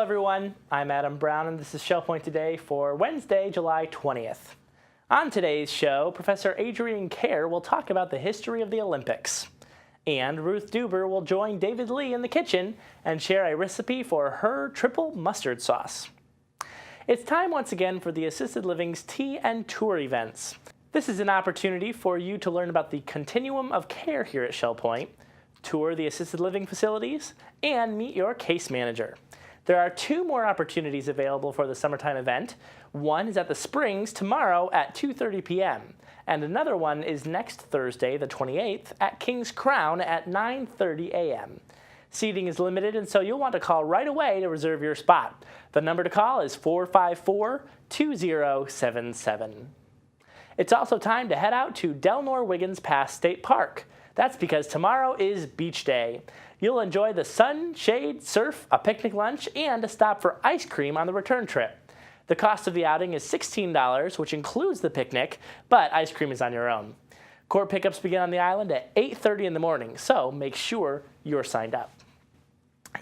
everyone. I'm Adam Brown, and this is Shell Point Today for Wednesday, July 20th. On today's show, Professor Adrian Kerr will talk about the history of the Olympics. And Ruth Deuber will join David Lee in the kitchen and share a recipe for her triple mustard sauce. It's time once again for the Assisted Living's Tea and Tour events. This is an opportunity for you to learn about the continuum of care here at Shell Point, tour the assisted living facilities, and meet your case manager. There are 2 more opportunities available for the summertime event. One is at the Springs tomorrow at 2:30 p.m. and another one is next Thursday, the 28th, at King's Crown at 9:30 a.m. Seating is limited, and so you'll want to call right away to reserve your spot. The number to call is 454-2077. It's also time to head out to Delnor Wiggins Pass State Park. That's because tomorrow is beach day. You'll enjoy the sun, shade, surf, a picnic lunch, and a stop for ice cream on the return trip. The cost of the outing is $16, which includes the picnic, but ice cream is on your own. Court pickups begin on the island at 8:30 in the morning, so make sure you're signed up.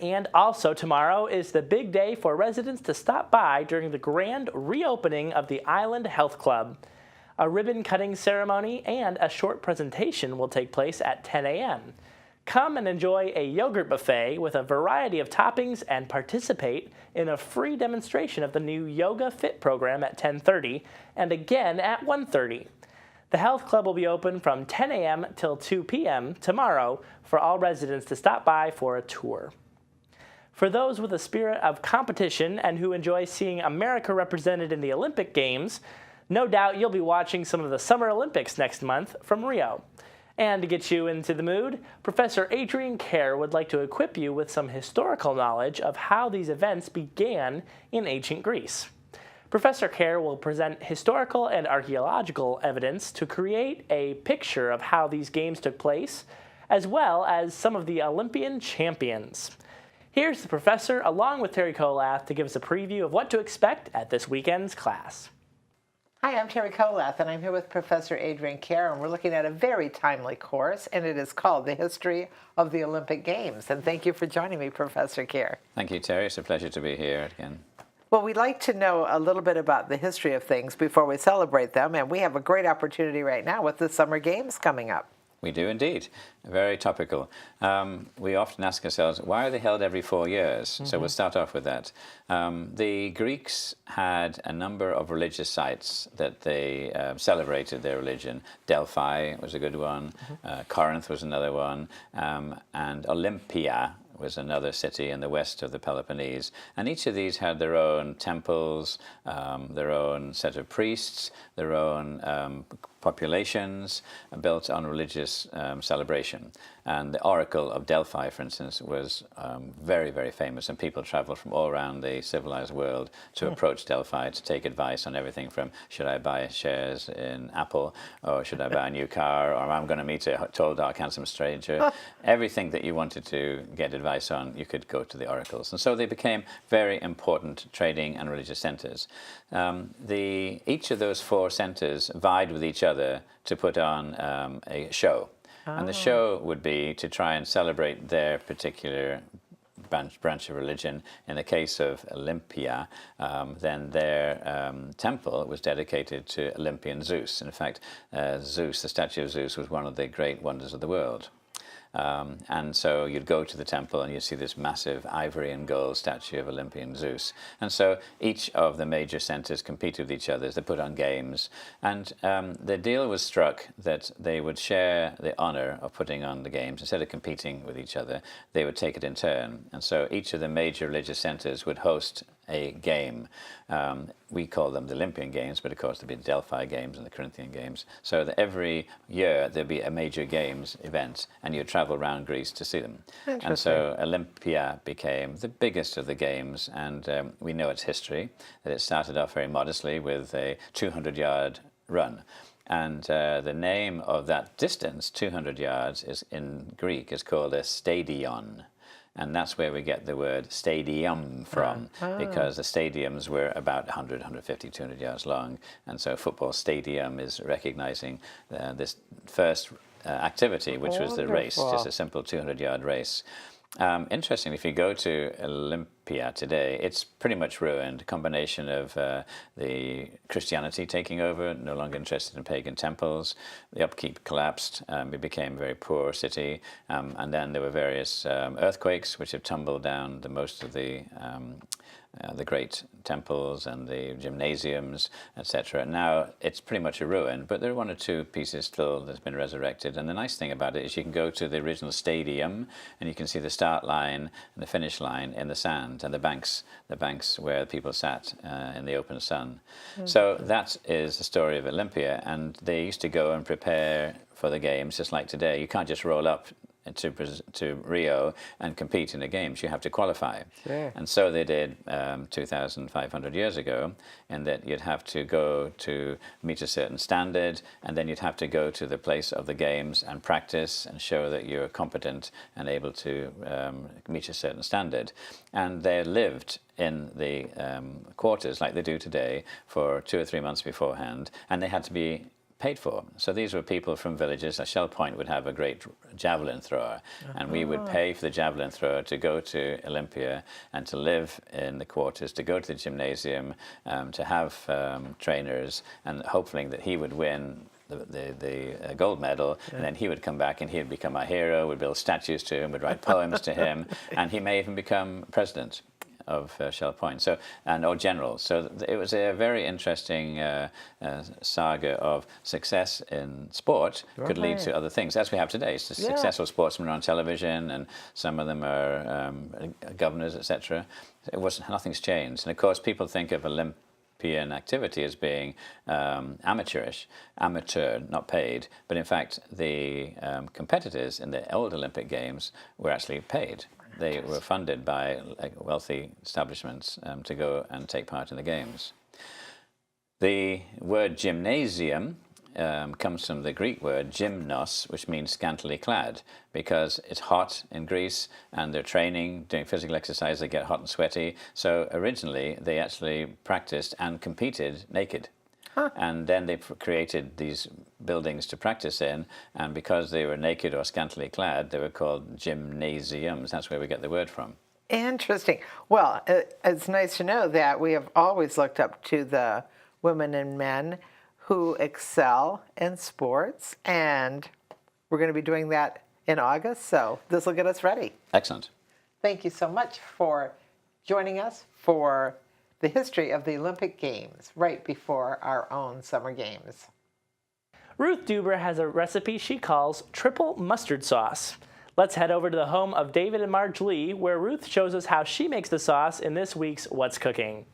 And also tomorrow is the big day for residents to stop by during the grand reopening of the Island Health Club. A ribbon-cutting ceremony and a short presentation will take place at 10 a.m. Come and enjoy a yogurt buffet with a variety of toppings and participate in a free demonstration of the new Yoga Fit program at 10:30 and again at 1:30. The health club will be open from 10 a.m. till 2 p.m. tomorrow for all residents to stop by for a tour. For those with a spirit of competition and who enjoy seeing America represented in the Olympic Games, no doubt you'll be watching some of the Summer Olympics next month from Rio. And to get you into the mood, Professor Adrian Kerr would like to equip you with some historical knowledge of how these events began in ancient Greece. Professor Kerr will present historical and archaeological evidence to create a picture of how these games took place, as well as some of the Olympian champions. Here's the professor, along with Terry Kolath, to give us a preview of what to expect at this weekend's class. Hi, I'm Terry Kolath, and I'm here with Professor Adrian Kerr, and we're looking at a very timely course, and it is called The History of the Olympic Games. And thank you for joining me, Professor Kerr. Thank you, Terry. It's a pleasure to be here again. Well, we'd like to know a little bit about the history of things before we celebrate them, and we have a great opportunity right now with the Summer Games coming up. We do indeed. Very topical. We often ask ourselves, why are they held every 4 years? So we'll start off with that. The Greeks had a number of religious sites that they celebrated their religion. Delphi was a good one. Corinth was another one. And Olympia was another city in the west of the Peloponnese. And each of these had their own temples, their own set of priests, their own populations built on religious celebration. And the Oracle of Delphi, for instance, was very, very famous, and people traveled from all around the civilized world to approach Delphi to take advice on everything from, should I buy shares in Apple, or should I buy a new car, or am I going to meet a tall, dark, handsome stranger? Everything that you wanted to get advice on, you could go to the oracles. And so they became very important trading and religious centers. Each of those 4 centers vied with each other to put on a show. And the show would be to try and celebrate their particular branch of religion. In the case of Olympia, then their temple was dedicated to Olympian Zeus. In fact, Zeus, the statue of Zeus, was one of the great wonders of the world. And so you'd go to the temple and you'd see this massive ivory and gold statue of Olympian Zeus. And so each of the major centers competed with each other. They put on games. And the deal was struck that they would share the honor of putting on the games. Instead of competing with each other, they would take it in turn. And so each of the major religious centers would host a game. We call them the Olympian Games, but of course there'd be the Delphi Games and the Corinthian Games. So that every year there'd be a major games event, and you'd travel around Greece to see them. And so Olympia became the biggest of the games, and we know its history, that it started off very modestly with a 200-yard run. And the name of that distance, 200 yards, is in Greek, is called a stadion. And that's where we get the word stadium from, because the stadiums were about 100, 150, 200 yards long. And so football stadium is recognizing this first activity, which was the race, just a simple 200-yard race. Interestingly, if you go to Olympia today, it's pretty much ruined. A combination of the Christianity taking over, no longer interested in pagan temples. The upkeep collapsed. It became a very poor city. And then there were various earthquakes which have tumbled down most of the great temples and the gymnasiums, etc. Now it's pretty much a ruin, but there are one or two pieces still that's been resurrected. And the nice thing about it is you can go to the original stadium and you can see the start line and the finish line in the sand and the banks where people sat in the open sun. Mm-hmm. So that is the story of Olympia, and they used to go and prepare for the games just like today. You can't just roll up to Rio and compete in the games. You have to qualify. Sure. And so they did 2,500 years ago, in that you'd have to go to meet a certain standard, and then you'd have to go to the place of the games and practice and show that you're competent and able to meet a certain standard. And they lived in the quarters like they do today for 2 or 3 months beforehand, and they had to be paid for. So these were people from villages. Shell Point would have a great javelin thrower, and we would pay for the javelin thrower to go to Olympia and to live in the quarters, to go to the gymnasium, to have trainers, and hoping that he would win the gold medal, and then he would come back and he'd become our hero. We'd build statues to him, we'd write poems to him, and he may even become president of Shell Point, or general. So it was a very interesting saga of success in sport. Could lead to other things, as we have today. So successful sportsmen are on television, and some of them are governors, etc. Nothing's changed. And of course, people think of Olympian activity as being amateurish, not paid. But in fact, the competitors in the old Olympic Games were actually paid. They were funded by wealthy establishments to go and take part in the games. The word gymnasium comes from the Greek word gymnos, which means scantily clad, because it's hot in Greece and they're training, doing physical exercise, they get hot and sweaty. So originally they actually practiced and competed naked. And then they created these buildings to practice in, and because they were naked or scantily clad, they were called gymnasiums. That's where we get the word from. Interesting. Well, it's nice to know that we have always looked up to the women and men who excel in sports, and we're going to be doing that in August, so this will get us ready. Excellent. Thank you so much for joining us for the history of the Olympic Games right before our own summer games. Ruth Deuber has a recipe she calls triple mustard sauce. Let's head over to the home of David and Marge Lee, where Ruth shows us how she makes the sauce in this week's What's Cooking.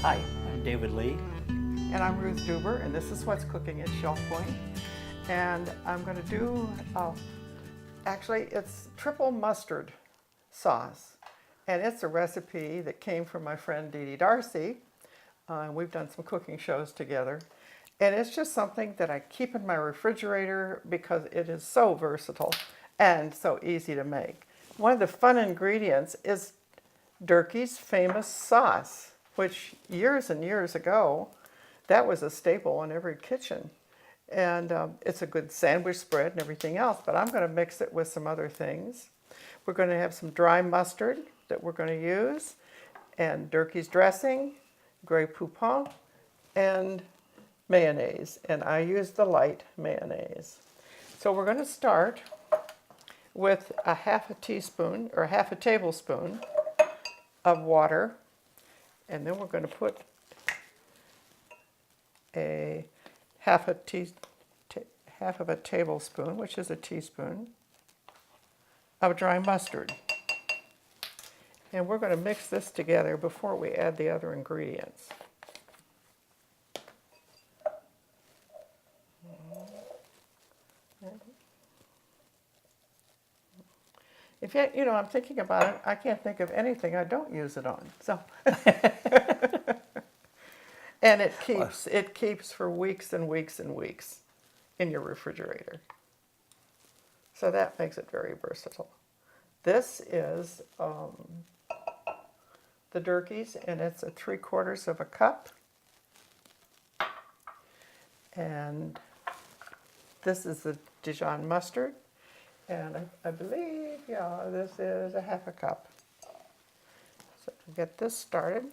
Hi, I'm David Lee. And I'm Ruth Deuber, and this is What's Cooking at Shell Point. And I'm going to do, actually, it's triple mustard sauce. And it's a recipe that came from my friend Dee Dee Darcy. We've done some cooking shows together. And it's just something that I keep in my refrigerator because it is so versatile and so easy to make. One of the fun ingredients is Durkee's famous sauce, which years and years ago, that was a staple in every kitchen. And it's a good sandwich spread and everything else, but I'm going to mix it with some other things. We're going to have some dry mustard that we're going to use, and Durkee's dressing, Grey Poupon, and mayonnaise. And I use the light mayonnaise. So we're going to start with a half a teaspoon or half a tablespoon of water, and then we're going to put a half of a tablespoon, which is a teaspoon, of dry mustard. And we're going to mix this together before we add the other ingredients. If you know, I'm thinking about it, I can't think of anything I don't use it on. So, and it keeps for weeks and weeks and weeks in your refrigerator. So that makes it very versatile. This is the Durkee's, and it's a 3/4 of a cup. And this is the Dijon mustard. And I believe, yeah, this is a half a cup. So to get this started.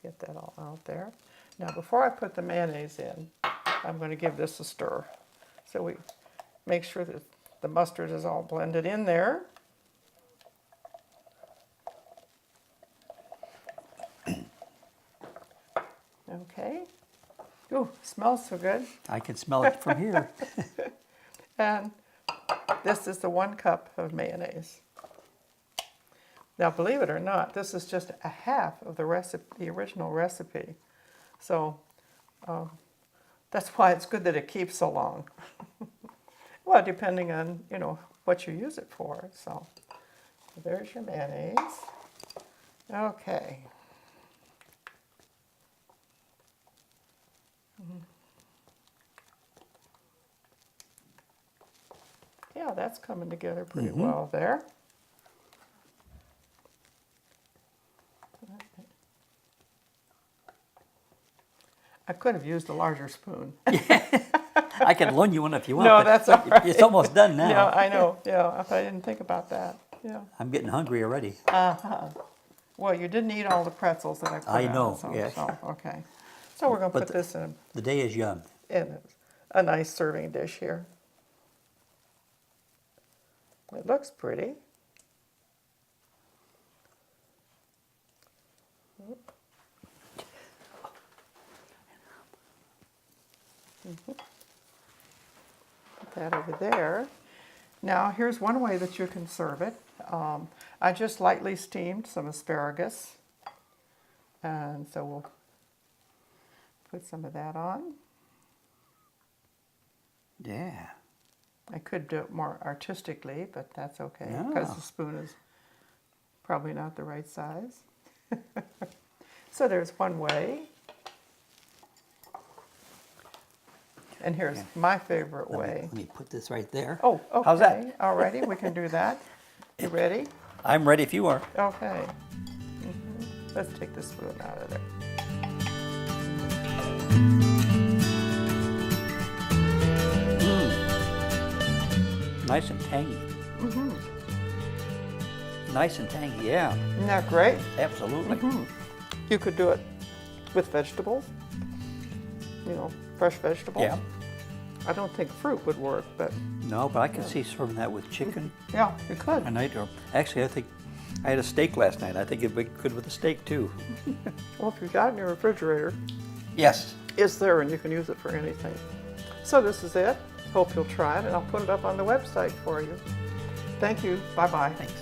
Get that all out there. Now before I put the mayonnaise in, I'm going to give this a stir. So we make sure that the mustard is all blended in there. Okay. Ooh, smells so good. I can smell it from here. And this is the 1 cup of mayonnaise. Now, believe it or not, this is just a half of the recipe, the original recipe. So that's why it's good that it keeps so long. Well, depending on, you know, what you use it for. So there's your mayonnaise. Okay. Yeah, that's coming together pretty well there. I could have used a larger spoon. I can loan you one if you want. No, but that's all right. It's almost done now. Yeah, I know. Yeah, if I didn't think about that. Yeah. I'm getting hungry already. Well, you didn't eat all the pretzels that I put I out, know, so, yes. so, okay. So we're going to But put this The day is young. in a nice serving dish here. It looks pretty. Put that over there. Now, here's one way that you can serve it. I just lightly steamed some asparagus. And so we'll put some of that on. Yeah. I could do it more artistically, but that's okay, Yeah. because the spoon is probably not the right size. So there's one way. And here's my favorite way. Let me put this right there. Oh, okay. How's that? All righty, we can do that. You ready? I'm ready if you are. Okay. Let's take the spoon out of there. Nice and tangy. Nice and tangy, yeah. Isn't that great? Absolutely. You could do it with vegetables, you know, fresh vegetables. Yeah. I don't think fruit would work, but No, but I can see serving that with chicken yeah, you could. a night. Or actually, I think I had a steak last night. I think it'd be good with a steak too. Well, if you've got it in your refrigerator, Yes. it's there and you can use it for anything. So this is it. Hope you'll try it, and I'll put it up on the website for you. Thank you. Bye-bye. Thanks.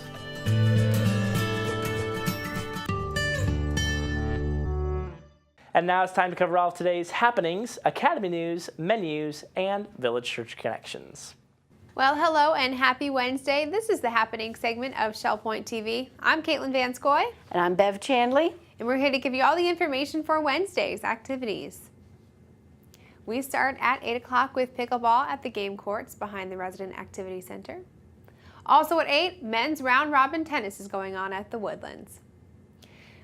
And now it's time to cover all of today's happenings, Academy news, menus, and Village Church connections. Well, hello and happy Wednesday. This is the happening segment of Shell Point TV. I'm Caitlin Vanscoy. And I'm Bev Chandley. And we're here to give you all the information for Wednesday's activities. We start at 8 o'clock with pickleball at the game courts behind the Resident Activity Center. Also at 8, men's round robin tennis is going on at the Woodlands.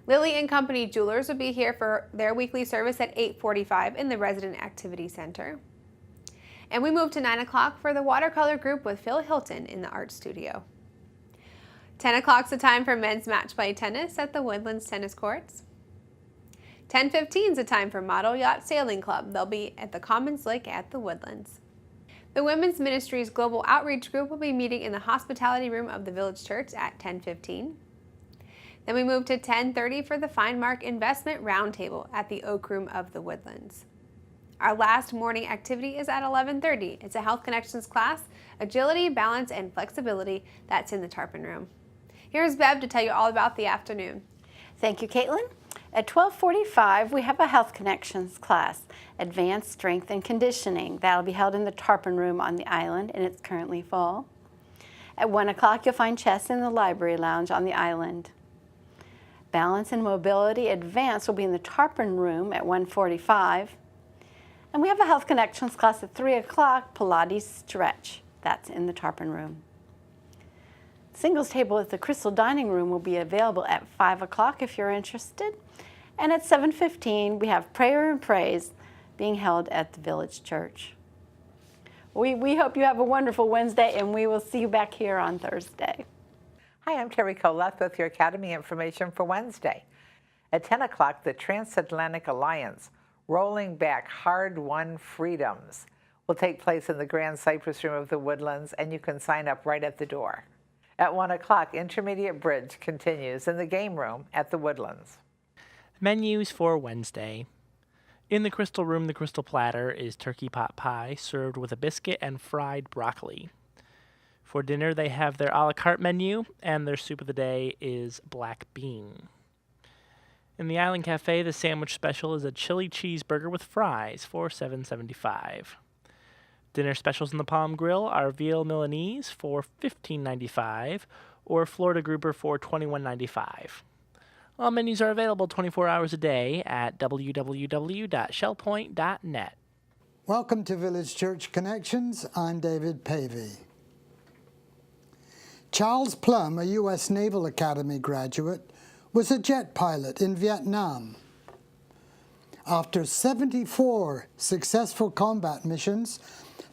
Lilly & Company Jewelers will be here for their weekly service at 8:45 in the Resident Activity Center. And we move to 9 o'clock for the watercolor group with Phil Hilton in the art studio. 10 o'clock's the time for men's match play tennis at the Woodlands tennis courts. 10:15 is the time for Model Yacht Sailing Club. They'll be at the Commons Lake at the Woodlands. The Women's Ministries Global Outreach Group will be meeting in the hospitality room of the Village Church at 10:15. Then we move to 10:30 for the Fine Mark Investment Roundtable at the Oak Room of the Woodlands. Our last morning activity is at 11:30. It's a Health Connections class, Agility, Balance, and Flexibility. That's in the Tarpon Room. Here's Bev to tell you all about the afternoon. Thank you, Caitlin. At 12:45, we have a Health Connections class, Advanced Strength and Conditioning. That'll be held in the Tarpon Room on the island, and it's currently full. At 1 o'clock, you'll find chess in the Library Lounge on the island. Balance and Mobility Advanced will be in the Tarpon Room at 1:45. And we have a Health Connections class at 3 o'clock, Pilates Stretch. That's in the Tarpon Room. Singles table at the Crystal Dining Room will be available at 5 o'clock if you're interested. And at 7:15, we have prayer and praise being held at the Village Church. We hope you have a wonderful Wednesday, and we will see you back here on Thursday. Hi, I'm Terry Coleth with your Academy information for Wednesday. At 10 o'clock, the Transatlantic Alliance, Rolling Back Hard-Won Freedoms, will take place in the Grand Cypress Room of the Woodlands, and you can sign up right at the door. At 1 o'clock, Intermediate Bridge continues in the game room at the Woodlands. Menus for Wednesday. In the Crystal Room, the Crystal Platter is turkey pot pie served with a biscuit and fried broccoli. For dinner, they have their a la carte menu, and their soup of the day is black bean. In the Island Cafe, the sandwich special is a chili cheeseburger with fries for $7.75. Dinner specials in the Palm Grill are veal Milanese for $15.95 or Florida grouper for $21.95. All menus are available 24 hours a day at www.shellpoint.net. Welcome to Village Church Connections. I'm David Pavey. Charles Plum, a U.S. Naval Academy graduate, was a jet pilot in Vietnam. After 74 successful combat missions,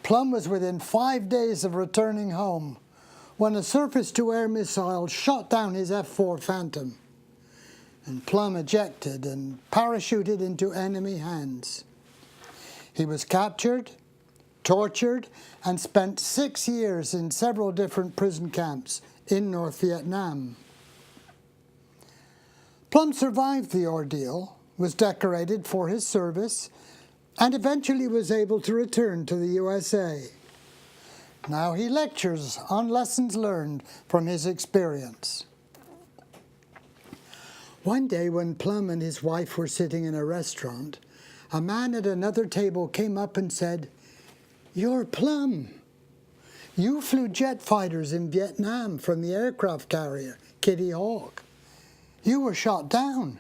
Plum was within 5 days of returning home when a surface-to-air missile shot down his F-4 Phantom, and Plum ejected and parachuted into enemy hands. He was captured, tortured, and spent 6 years in several different prison camps in North Vietnam. Plum survived the ordeal, was decorated for his service, and eventually was able to return to the USA. Now he lectures on lessons learned from his experience. One day when Plum and his wife were sitting in a restaurant, a man at another table came up and said, "You're Plum. You flew jet fighters in Vietnam from the aircraft carrier Kitty Hawk. You were shot down."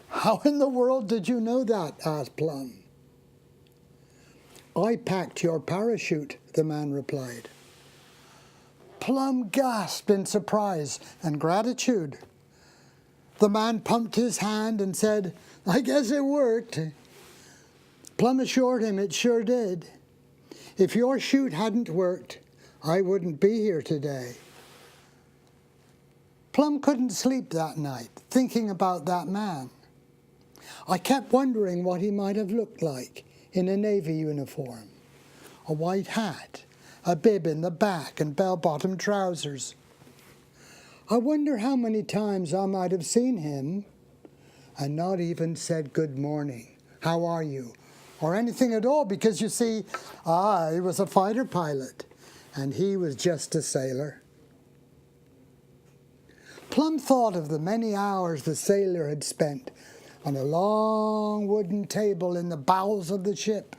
"How in the world did you know that?" asked Plum. "I packed your parachute," the man replied. Plum gasped in surprise and gratitude. The man pumped his hand and said, "I guess it worked." Plum assured him it sure did. "If your chute hadn't worked, I wouldn't be here today." Plum couldn't sleep that night, thinking about that man. "I kept wondering what he might have looked like in a Navy uniform. A white hat, a bib in the back, and bell-bottom trousers. I wonder how many times I might have seen him and not even said good morning, how are you, or anything at all, because you see, I was a fighter pilot and he was just a sailor." Plum thought of the many hours the sailor had spent on a long wooden table in the bowels of the ship.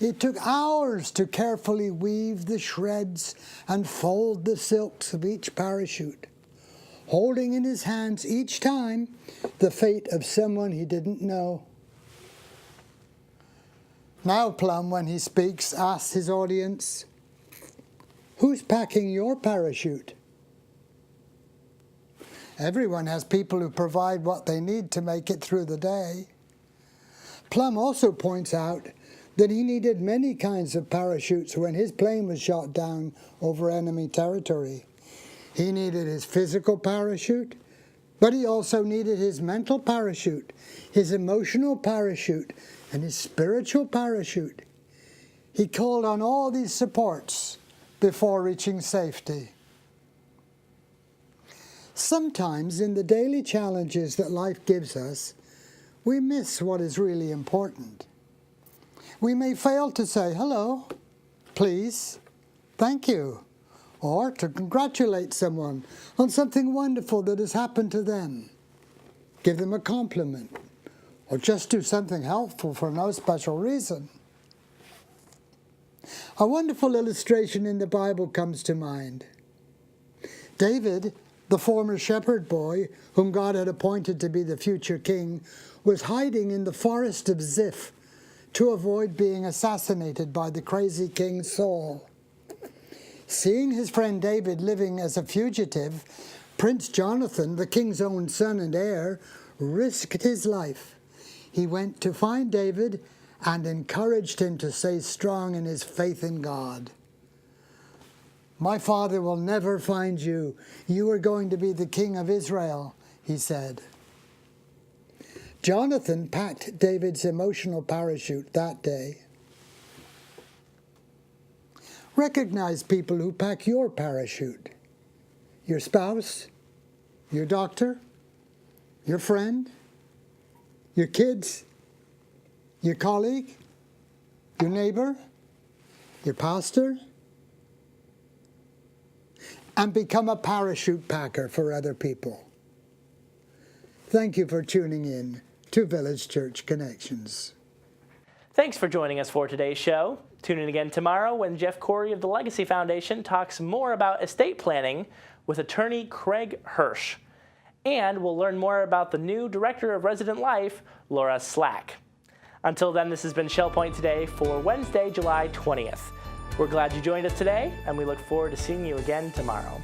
It took hours to carefully weave the shreds and fold the silks of each parachute, holding in his hands each time the fate of someone he didn't know. Now Plum, when he speaks, asks his audience, "Who's packing your parachute?" Everyone has people who provide what they need to make it through the day. Plum also points out that he needed many kinds of parachutes when his plane was shot down over enemy territory. He needed his physical parachute, but he also needed his mental parachute, his emotional parachute, and his spiritual parachute. He called on all these supports before reaching safety. Sometimes in the daily challenges that life gives us, we miss what is really important. We may fail to say hello, please, thank you, or to congratulate someone on something wonderful that has happened to them, give them a compliment, or just do something helpful for no special reason. A wonderful illustration in the Bible comes to mind. David, the former shepherd boy whom God had appointed to be the future king, was hiding in the forest of Ziph to avoid being assassinated by the crazy King Saul. Seeing his friend David living as a fugitive, Prince Jonathan, the king's own son and heir, risked his life. He went to find David and encouraged him to stay strong in his faith in God. My father will never find you. You are going to be the king of Israel, he said. Jonathan packed David's emotional parachute that day. Recognize people who pack your parachute. Your spouse, your doctor, your friend, your kids, your colleague, your neighbor, your pastor, and become a parachute packer for other people. Thank you for tuning in to Village Church Connections. Thanks for joining us for today's show. Tune in again tomorrow when Jeff Corey of the Legacy Foundation talks more about estate planning with attorney Craig Hirsch. And we'll learn more about the new Director of Resident Life, Laura Slack. Until then, this has been Shell Point Today for Wednesday, July 20th. We're glad you joined us today, and we look forward to seeing you again tomorrow.